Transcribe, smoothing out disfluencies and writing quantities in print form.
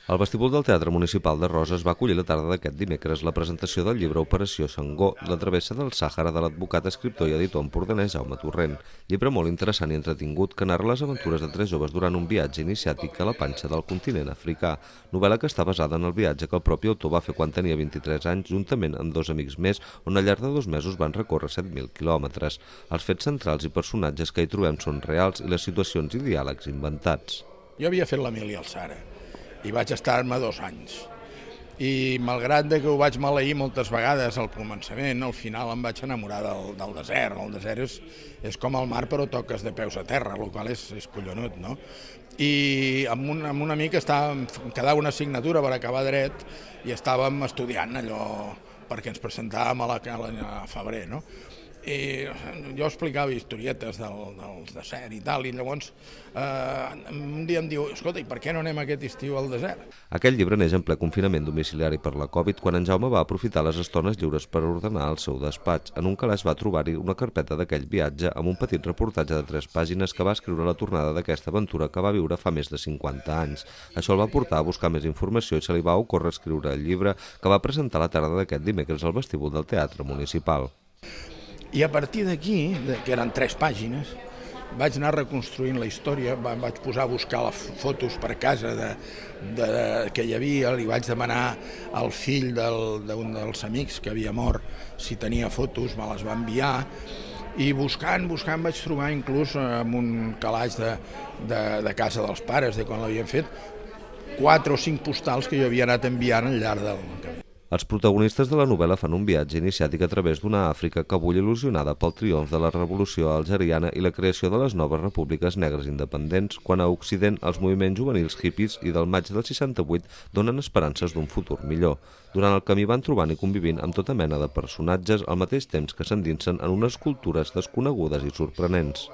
El vestíbul del Teatre Municipal de Roses va acollir la tarda d'aquest dimecres la presentació del llibre Operació Xangó, la travessa del Sàhara de l'advocat, escriptor i editor empordanès Jaume Torrent. Llibre molt interessant i entretingut que narra les aventures de tres joves durant un viatge iniciàtic a la panxa del continent africà. Novel·la que està basada en el viatge que el propi autor va fer quan tenia 23 anys, juntament amb dos amics més, on al llarg de 2 mesos van recórrer 7.000 quilòmetres. Els fets centrals i personatges que hi trobem són reals i les situacions i diàlegs inventats. Jo havia fet la mili al Sàhara i vaig estar-me 2 anys. I malgrat que ho vaig maleir moltes vegades al començament, al final em vaig enamorar del desert. El desert és com el mar però toques de peus a terra, el qual és collonut, no? I amb un amic quedava una assignatura per acabar dret i estàvem estudiant allò perquè ens presentàvem a febrer, no? I jo explicava historietes del desert i tal, i llavors un dia em diu, escolta, i per què no anem aquest estiu al desert? Aquest llibre neix en ple confinament domiciliari per la Covid, quan en Jaume va aprofitar les estones lliures per ordenar el seu despatx. En un calaix va trobar-hi una carpeta d'aquell viatge amb un petit reportatge de 3 pàgines que va escriure a la tornada d'aquesta aventura que va viure fa més de 50 anys. Això el va portar a buscar més informació i se li va ocórrer escriure el llibre que va presentar la tarda d'aquest dimecres al vestíbul del Teatre Municipal. I a partir d'aquí, que eren 3 pàgines, vaig anar reconstruint la història, vaig posar a buscar les fotos per casa que hi havia, li vaig demanar al fill d'un dels amics que havia mort si tenia fotos, me les va enviar, i buscant vaig trobar inclús en un calaix de casa dels pares, de quan l'havien fet, 4 o 5 postals que jo havia anat enviant al llarg del camí. Els protagonistes de la novel·la fan un viatge iniciàtic a través d'una Àfrica que avui il·lusionada pel triomf de la revolució algeriana i la creació de les noves repúbliques negres independents, quan a Occident els moviments juvenils hippies i del maig del 68 donen esperances d'un futur millor. Durant el camí van trobant i convivint amb tota mena de personatges al mateix temps que s'endinsen en unes cultures desconegudes i sorprenents.